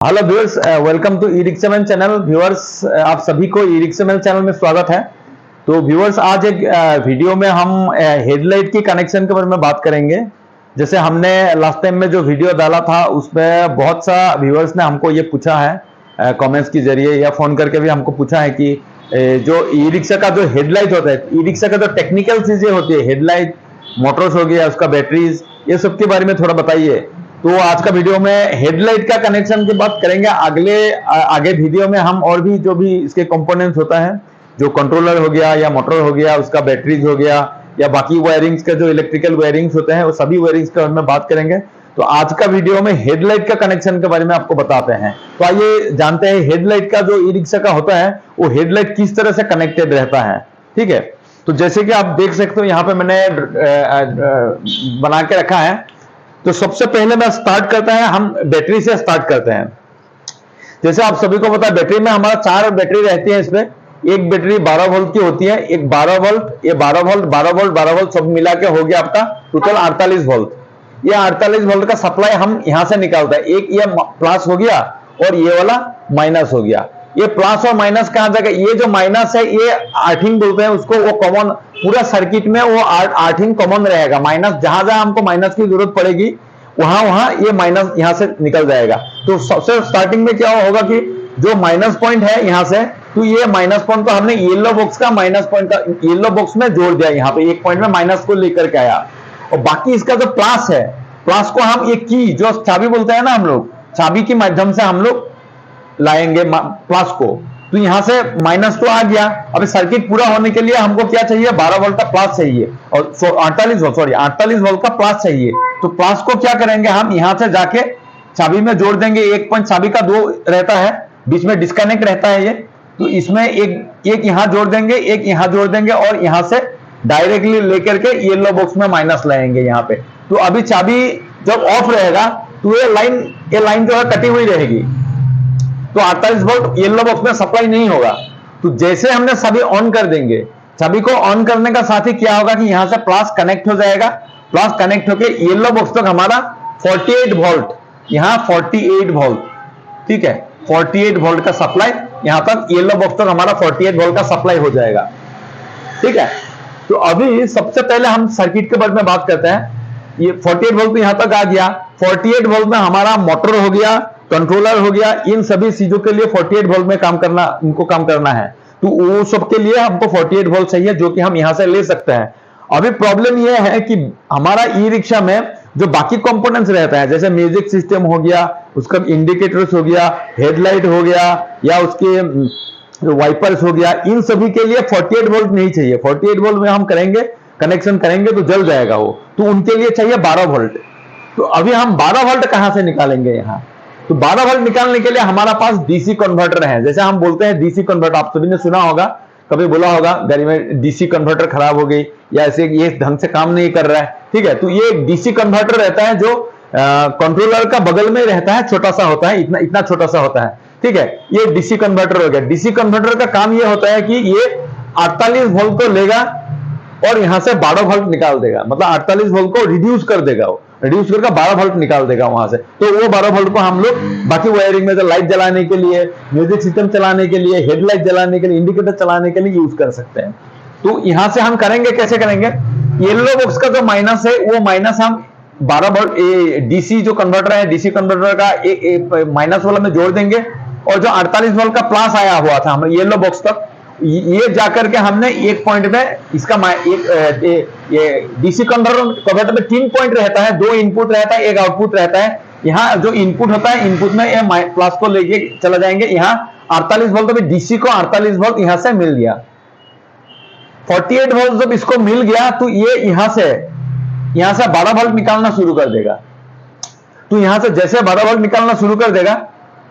Hello viewers, welcome to e rickshaw man channel. Viewers, आप सभी को ई रिक्शा मैन चैनल में स्वागत है। तो व्यूअर्स, आज एक वीडियो में हम हेडलाइट की कनेक्शन के बारे में बात करेंगे। जैसे हमने लास्ट टाइम में जो वीडियो डाला था उसमें बहुत सा व्यूअर्स ने हमको ये पूछा है कमेंट्स के जरिए या फोन करके भी हमको पूछा है कि जो ई रिक्शा का जो हेडलाइट होता है, ई रिक्शा का जो टेक्निकल चीजें होती है, हेडलाइट, मोटर्स हो गया, उसका बैटरीज, ये सब के बारे में थोड़ा बताइए। तो आज का वीडियो में हेडलाइट का कनेक्शन की बात करेंगे। आगे वीडियो में हम और भी जो भी इसके कंपोनेंट्स होता है, जो कंट्रोलर हो गया या मोटर हो गया, उसका बैटरीज हो गया या बाकी वायरिंग्स का जो इलेक्ट्रिकल वायरिंग्स होते हैं, वो सभी वायरिंग्स के बारे में बात करेंगे। तो आज का वीडियो में हेडलाइट का कनेक्शन के बारे में आपको बताते हैं। तो आइए जानते हैं हेडलाइट का जो ई रिक्शा का होता है वो हेडलाइट किस तरह से कनेक्टेड रहता है। ठीक है, तो जैसे कि आप देख सकते हो यहाँ पे मैंने बना के रखा है। तो सबसे पहले मैं स्टार्ट करता है, हम बैटरी से स्टार्ट करते हैं। जैसे आप सभी को पता है बैटरी में हमारा 4 बैटरी रहती है। इसमें एक बैटरी 12 वोल्ट की होती है, एक 12 वोल्ट, ये 12 वोल्ट, 12 वोल्ट, 12 वोल्ट सब मिला के हो गया आपका टोटल 48 वोल्ट। ये 48 वोल्ट का सप्लाई हम यहां से निकालते हैं। एक ये प्लस हो गया और ये वाला माइनस हो गया। ये प्लस और माइनस कहां जाएगा? ये जो माइनस है ये अर्थिंग बोलते हैं उसको, वो कॉमन पूरा सर्किट में वो अर्थिंग कॉमन रहेगा। माइनस जहां जहां हमको माइनस की जरूरत पड़ेगी वहां वहां ये माइनस यहां से निकल जाएगा। तो सबसे स्टार्टिंग में क्या होगा कि जो माइनस पॉइंट है यहां से, तो ये माइनस पॉइंट को हमने येलो बॉक्स का माइनस पॉइंट का येलो बॉक्स में जोड़ दिया। यहाँ पे एक पॉइंट में माइनस को लेकर के आया और बाकी इसका जो प्लस है, प्लस को हम एक की जो चाबी बोलते हैं ना, हम लोग चाबी के माध्यम से हम लोग लाएंगे प्लस को। तो यहां से माइनस तो आ गया। अब सर्किट पूरा होने के लिए हमको क्या चाहिए? 12 वोल्ट का प्लस चाहिए और 48 वोल्ट का प्लस चाहिए। तो प्लस को क्या करेंगे? हम यहां से जाके चाबी में जोड़ देंगे। एक पॉइंट चाबी का 2 रहता है, बीच में डिस्कनेक्ट रहता है ये। तो इसमें एक यहां जोड़ देंगे, एक यहां जोड़ देंगे और यहां से डायरेक्टली लेकर के येलो बॉक्स में माइनस लाएंगे यहां पे। तो अभी चाबी जब ऑफ रहेगा तो ये लाइन जो है कटी हुई रहेगी। तो 48 वोल्ट येलो बॉक्स में सप्लाई नहीं होगा। तो जैसे हमने सभी ऑन कर देंगे, सभी को ऑन करने का साथ ही क्या होगा कि यहां से प्लस कनेक्ट हो जाएगा। प्लस कनेक्ट होकर येलो बॉक्स तक हमारा 48 वोल्ट, यहां 48 वोल्ट, ठीक है, 48 वोल्ट का सप्लाई यहां तक, येलो बॉक्स तक हमारा 48 वोल्ट का सप्लाई हो जाएगा। ठीक है, तो अभी सबसे पहले हम सर्किट के बारे में बात करते हैं। ये 48 वोल्ट यहां तक आ गया। 48 वोल्ट में हमारा मोटर हो गया, कंट्रोलर हो गया, इन सभी चीजों के लिए 48 वोल्ट में काम करना है। तो वो सब के लिए हमको 48 वोल्ट चाहिए, जो कि हम यहां से ले सकते हैं। अभी प्रॉब्लम यह है कि हमारा ई रिक्शा में जो बाकी कंपोनेंट्स रहता है, जैसे म्यूजिक सिस्टम हो गया, उसका इंडिकेटर्स हो गया, हेडलाइट हो गया या उसके वाइपर्स हो गया, इन सभी के लिए 48 वोल्ट नहीं चाहिए। 48 वोल्ट में हम करेंगे, कनेक्शन करेंगे तो जल जाएगा वो। तो उनके लिए चाहिए 12 वोल्ट। तो अभी हम 12 वोल्ट कहां से निकालेंगे यहाँ? तो 12 वोल्ट निकालने के लिए हमारा पास डीसी कन्वर्टर है। जैसे हम बोलते हैं डीसी कन्वर्टर, आप सभी ने सुना होगा, कभी बोला होगा गाड़ी में डीसी कन्वर्टर खराब हो गई या ऐसे ये ढंग से काम नहीं कर रहा है। ठीक है, तो ये डीसी कन्वर्टर रहता है जो कंट्रोलर का बगल में रहता है, छोटा सा होता है, इतना छोटा सा होता है। ठीक है, ये डीसी कन्वर्टर हो गया। डीसी कन्वर्टर का काम ये होता है कि ये 48 वोल्ट को लेगा और यहां से 12 वोल्ट निकाल देगा। मतलब 48 वोल्ट को रिड्यूस कर देगा, वो रिड्यूस करके 12 वोल्ट निकाल देगा वहां से। तो वो 12 वोल्ट को हम लोग बाकी वायरिंग में, लाइट जलाने के लिए, म्यूजिक सिस्टम चलाने के लिए, हेडलाइट जलाने के लिए, इंडिकेटर चलाने के लिए यूज कर सकते हैं। तो यहां से हम करेंगे, कैसे करेंगे? येलो बॉक्स का जो माइनस है वो माइनस हम 12 वोल्ट डीसी जो कन्वर्टर है, डीसी कन्वर्टर का माइनस वाला में जोड़ देंगे और जो 48 वोल्ट का प्लस आया हुआ था हमें येलो बॉक्स तक, ये जाकर के हमने एक पॉइंट में इसका ये डीसी कन्वर्टर में 3 पॉइंट रहता है, 2 इनपुट रहता है, एक आउटपुट रहता है। यहाँ जो इनपुट होता है, इनपुट में ये प्लस को लेके चला जाएंगे। यहाँ 48 वोल्ट, तो डीसी को 48 वोल्ट यहां से मिल गया। 48 वोल्ट जब इसको मिल गया तो ये यहां से 12 वोल्ट निकालना शुरू कर देगा। तो यहां से जैसे 12 वोल्ट निकालना शुरू कर देगा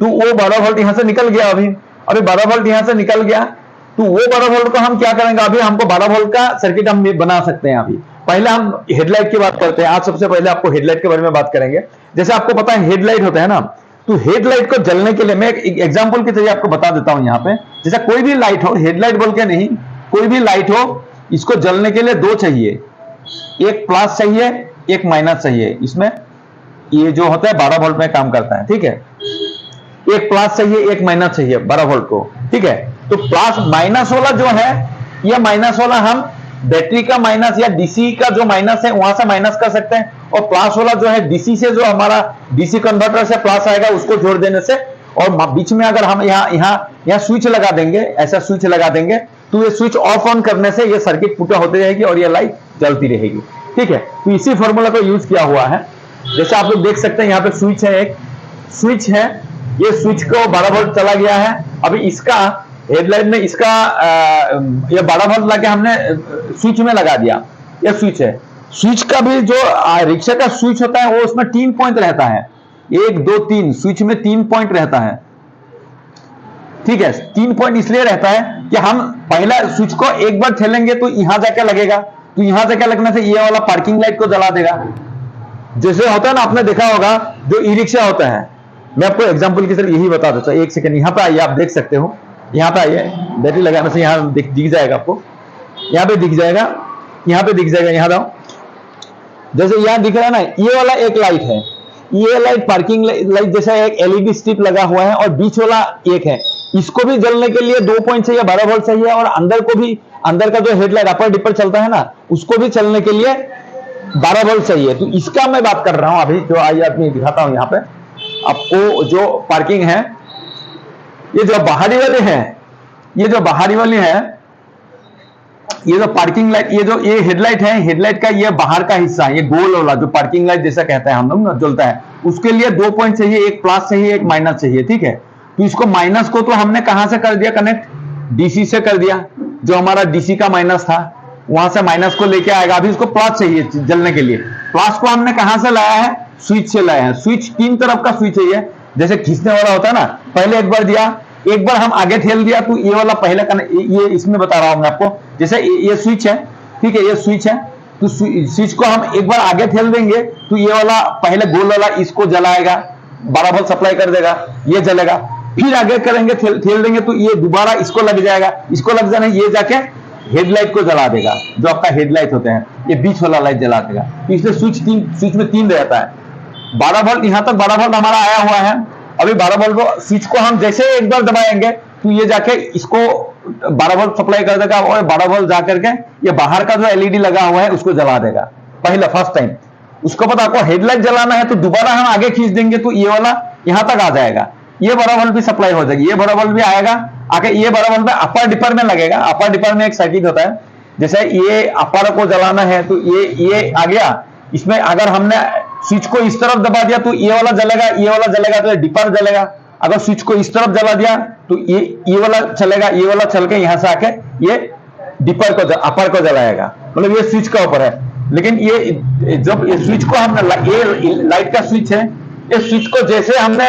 तो वो 12 वोल्ट यहां से निकल गया। अभी 12 वोल्ट यहां से निकल गया तो वो 12 वोल्ट को हम क्या करेंगे? अभी हमको 12 वोल्ट का सर्किट हम बना सकते हैं। अभी पहले हम हेडलाइट की बात करते हैं। आज सबसे पहले आपको हेडलाइट के बारे में बात करेंगे। जैसे आपको पता है हेडलाइट होता है ना, तो हेडलाइट को जलने के लिए मैं एक एग्जांपल की तरह आपको बता देता हूं। यहाँ पे जैसे कोई भी लाइट हो, हेडलाइट बोल के नहीं, कोई भी लाइट हो, इसको जलने के लिए 2 चाहिए, एक प्लस चाहिए, एक माइनस चाहिए। इसमें ये जो होता है 12 वोल्ट में काम करता है। ठीक है, एक प्लस चाहिए एक माइनस चाहिए 12 वोल्ट को, ठीक है। तो प्लस माइनस वाला जो है, ये माइनस वाला हम बैटरी का माइनस या डीसी का जो माइनस है वहां से माइनस कर सकते हैं, और प्लस वाला जो है डीसी से, जो हमारा डीसी कन्वर्टर से प्लस आएगा उसको जोड़ देने से, और बीच में अगर हम यहाँ स्विच लगा देंगे, ऐसा स्विच लगा देंगे, तो ये स्विच ऑफ ऑन करने से ये सर्किट पूरा होती रहेगी और ये लाइट जलती रहेगी, ठीक है। तो इसी फॉर्मूला को यूज किया हुआ है। जैसे आप लोग देख सकते हैं यहाँ पे स्विच है, एक स्विच है, ये स्विच को 12 वोल्ट चला गया है। अभी इसका हेडलाइट में इसका ये 12 वोल्ट लाके हमने स्विच में लगा दिया, ये स्विच है। स्विच का भी जो रिक्शा का स्विच होता है वो उसमें 3 पॉइंट रहता है, 1 2 3, स्विच में 3 पॉइंट रहता है, ठीक है। 3 पॉइंट इसलिए रहता है कि हम पहला स्विच को एक बार ठेलेंगे तो यहां जाके लगेगा, तो यहां जाके लगने से ये वाला पार्किंग लाइट को जला देगा। जैसे होता है ना, आपने देखा होगा जो ई रिक्शा होता है, मैं आपको एग्जांपल की तरह यही बता देता हूं, एक सेकंड यहाँ पे आइए, आप देख सकते हो, यहाँ पे आइए, बैटरी लगाने से यहाँ दिख जाएगा आपको, यहाँ पे दिख जाएगा, यहाँ पे दिख जाएगा, यहाँ जाओ, जैसे यहाँ दिख रहा है ना, ये वाला एक लाइट है, ये लाइट पार्किंग लाइट जैसा एक एलईडी स्ट्रिप लगा हुआ है, और बीच वाला एक है, इसको भी जलने के लिए 2 पॉइंट चाहिए, 12 वोल्ट चाहिए, और अंदर को भी, अंदर का जो हेडलाइट अपर डिपर चलता है ना, उसको भी चलने के लिए 12 वोल्ट चाहिए। तो इसका मैं बात कर रहा हूं अभी, जो आइए आदमी दिखाता हूं यहाँ पे आपको, जो पार्किंग है, ये जो बाहरी वाले हैं, ये जो बाहरी वाली है, ये जो पार्किंग लाइट, ये हेडलाइट है, हेडलाइट का ये बाहर का हिस्सा, ये गोल वाला जो पार्किंग लाइट जैसा कहते हैं हम लोग, जलता है, उसके लिए 2 पॉइंट चाहिए, एक प्लस चाहिए एक माइनस चाहिए, ठीक है। तो इसको माइनस को तो हमने कहां से कर दिया कनेक्ट, डीसी से कर दिया, जो हमारा डीसी का माइनस था वहां से माइनस को लेके आएगा। अभी इसको प्लस चाहिए जलने के लिए, प्लस को हमने कहां से लाया है, स्विच से लाया है। स्विच 3 तरफ का स्विच है ये, जैसे खींचने वाला होता है ना, पहले एक बार दिया, एक बार हम आगे ठेल दिया, तो ये वाला पहले ये इसमें बता रहा हूं मैं आपको, जैसे ये स्विच है, ठीक है, ये स्विच है, तो स्विच को हम एक बार आगे ठेल देंगे तो ये वाला पहले गोल वाला इसको जलाएगा, 12 वोल्ट सप्लाई कर देगा, ये जलेगा, फिर आगे करेंगे ठेल देंगे तो ये दोबारा इसको लग जाएगा, इसको लग जाने ये जाके हेडलाइट को जला देगा, जो आपका हेडलाइट होते हैं, ये बीच वाला लाइट जला देगा। तो इसलिए स्विच में 3 रहता है, 12 वोल्ट, यहां तक 12 वोल्ट हमारा आया हुआ है। अभी 12 वोल्ट को स्विच को हम जैसे एक बार दबाएंगे तो ये जाके इसको 12 वोल्ट सप्लाई कर देगा, और 12 वोल्ट जाकर के ये बाहर का जो एलईडी लगा हुआ है उसको जला देगा, पहला फर्स्ट टाइम। उसके बाद आपको हेडलाइट जलाना है तो दोबारा हम आगे खींच देंगे तो ये वाला यहां तक आ जाएगा, ये 12 वोल्ट भी सप्लाई हो जाएगी, ये 12 वोल्ट भी आएगा, आके ये 12 वोल्ट में अपर डिपर में लगेगा। अपर डिपर में एक सर्किट होता है, जैसे ये अपर को जलाना है तो ये आ गया, इसमें अगर हमने स्विच को इस तरफ दबा दिया तो ये वाला जलेगा, ये वाला जलेगा तो ये डिपर जलेगा। अगर स्विच को इस तरफ जला दिया तो ये वाला चलेगा, ये वाला चल के यहां से आके ये डिपर को, अपर को जलाएगा, मतलब ये स्विच का ऊपर है। लेकिन ये जब ये स्विच को हमने, ये लाइट का स्विच है, ये स्विच को जैसे हमने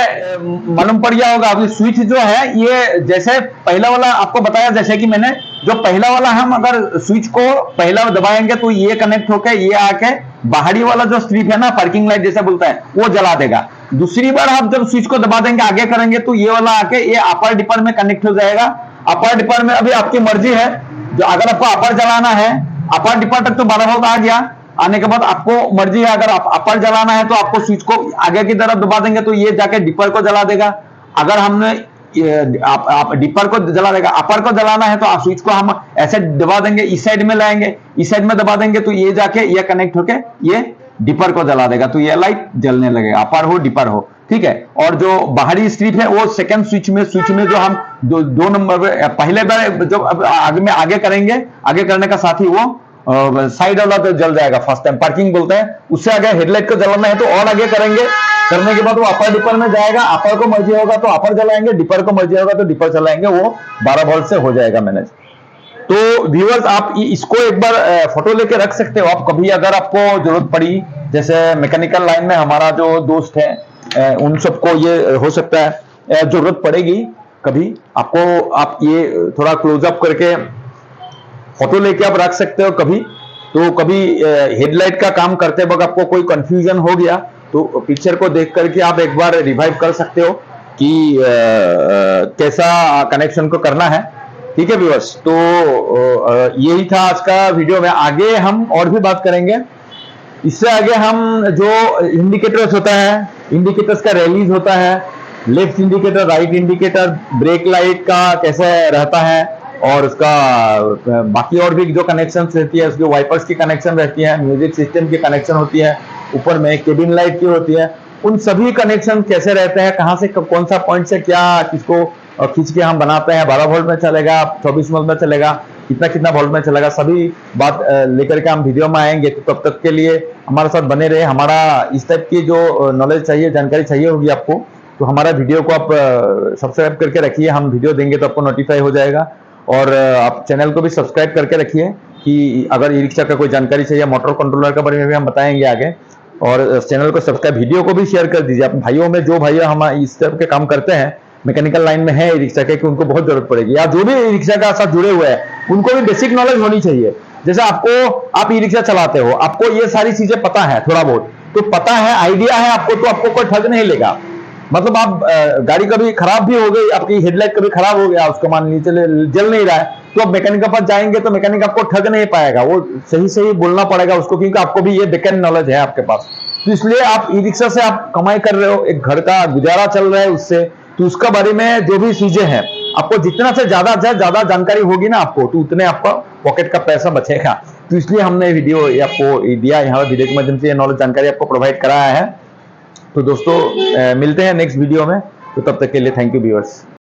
मालूम पड़ गया होगा, अभी स्विच जो है ये जैसे पहला वाला आपको बताया, जैसे कि मैंने जो पहला वाला, हम अगर स्विच को पहला दबाएंगे तो ये कनेक्ट होकर ये आके बाहरी वाला जो स्ट्रिप है ना, पार्किंग लाइट जैसे बोलता है, वो जला देगा। दूसरी बार आप जब स्विच को दबा देंगे आगे करेंगे तो ये वाला आके ये अपर डिपर में कनेक्ट हो जाएगा। अपर डिपर में अभी आपकी मर्जी है, जो अगर आपको अपर जलाना है, अपर डिपर तक तो 12 वोल्ट आ गया, आने के बाद आपको मर्जी है, अगर आप अपर जलाना है तो आपको स्विच को आगे की तरफ दबा देंगे तो ये जाके डिपर को जला देगा। अगर हमने आप डिपर को जला देगा, अपर को जलाना है तो आप स्विच को हम ऐसे दबा देंगे, इस साइड में लाएंगे, इस साइड में दबा देंगे तो ये जाके ये कनेक्ट होके ये डिपर को जला देगा, तो ये लाइट जलने लगेगा, अपर हो डिपर हो, ठीक है। और जो बाहरी स्ट्रिप है वो सेकंड स्विच में जो हम दो नंबर पहले बार जब आगे करेंगे, आगे करने का साथ ही वो साइड वाला तो जल जाएगा, फर्स्ट टाइम पार्किंग बोलते हैं, उससे आगे हेडलाइट को जलाना है तो और आगे करेंगे, करने के बाद वो अपर डिपर में जाएगा, अपर को मर्जी होगा तो अपर जलाएंगे, डिपर को मर्जी होगा तो डिपर चलाएंगे, वो 12 वोल्ट से हो जाएगा मैनेज। तो व्यूअर्स आप इसको एक बार फोटो लेके रख सकते हो, आप कभी अगर आपको जरूरत पड़ी, जैसे मैकेनिकल लाइन में हमारा जो दोस्त है उन सबको ये हो सकता है जरूरत पड़ेगी कभी आपको, आप ये थोड़ा क्लोजअप करके फोटो लेके आप रख सकते हो कभी। तो कभी हेडलाइट का काम करते वक्त आपको कोई कंफ्यूजन हो गया तो पिक्चर को देख करके आप एक बार रिवाइव कर सकते हो कि कैसा कनेक्शन को करना है, ठीक है व्यूअर्स। तो यही था आज का वीडियो में, आगे हम और भी बात करेंगे। इससे आगे हम जो इंडिकेटर्स होता है, इंडिकेटर्स का रिलीज होता है, left indicator, right indicator, brake light का कैसे रहता है, और उसका बाकी और भी जो कनेक्शन रहती है, उसके वाइपर्स की कनेक्शन रहती है, म्यूजिक सिस्टम की कनेक्शन होती है, ऊपर में केबिन लाइट की होती है, उन सभी कनेक्शन कैसे रहते हैं, कहाँ से कौन सा पॉइंट से क्या किसको खींच के हम बनाते हैं, 12 वोल्ट में चलेगा, 24 वोल्ट में चलेगा, कितना कितना वोल्ट में चलेगा, सभी बात लेकर के हम वीडियो में आएंगे। तो तब तक के लिए हमारे साथ बने रहे। हमारा इस टाइप की जो नॉलेज चाहिए, जानकारी चाहिए होगी आपको, तो हमारा वीडियो को आप सब्सक्राइब करके रखिए। हम वीडियो देंगे तो आपको नोटिफाई हो जाएगा। और आप चैनल को भी सब्सक्राइब करके रखिए कि अगर ई रिक्शा का कोई जानकारी चाहिए, मोटर कंट्रोलर के बारे में भी हम बताएंगे आगे। और चैनल को सब्सक्राइब, वीडियो को भी शेयर कर दीजिए। आप भाइयों में जो भैया हम इस टाइप के काम करते हैं, मैकेनिकल लाइन में है ई रिक्शा के, कि उनको बहुत जरूरत पड़ेगी, या जो भी ई रिक्शा के साथ जुड़े हुए हैं उनको भी बेसिक नॉलेज होनी चाहिए। जैसे आप ई रिक्शा चलाते हो, आपको ये सारी चीजें पता है, थोड़ा बहुत तो पता है, आइडिया है आपको, तो आपको कोई ठग नहीं लेगा। मतलब आप गाड़ी कभी खराब भी हो गई, आपकी हेडलाइट कभी खराब हो गया, उसको मान लीजिए जल नहीं रहा है, तो आप मैकेनिक के पास जाएंगे तो मैकेनिक आपको ठग नहीं पाएगा, वो सही सही बोलना पड़ेगा उसको, क्योंकि आपको भी ये बैकएंड नॉलेज है आपके पास। तो इसलिए आप ई रिक्शा से आप कमाई कर रहे हो, एक घर का गुजारा चल रहा है उससे, तो उसका बारे में जो भी चीजें हैं, आपको जितना से ज्यादा जानकारी होगी ना आपको, तो उतने आपका पॉकेट का पैसा बचेगा। तो इसलिए हमने वीडियो आपको दिया, यहाँ वीडियो के माध्यम से ये नॉलेज जानकारी आपको प्रोवाइड कराया है। तो दोस्तों मिलते हैं नेक्स्ट वीडियो में, तो तब तक के लिए थैंक यू व्यूअर्स।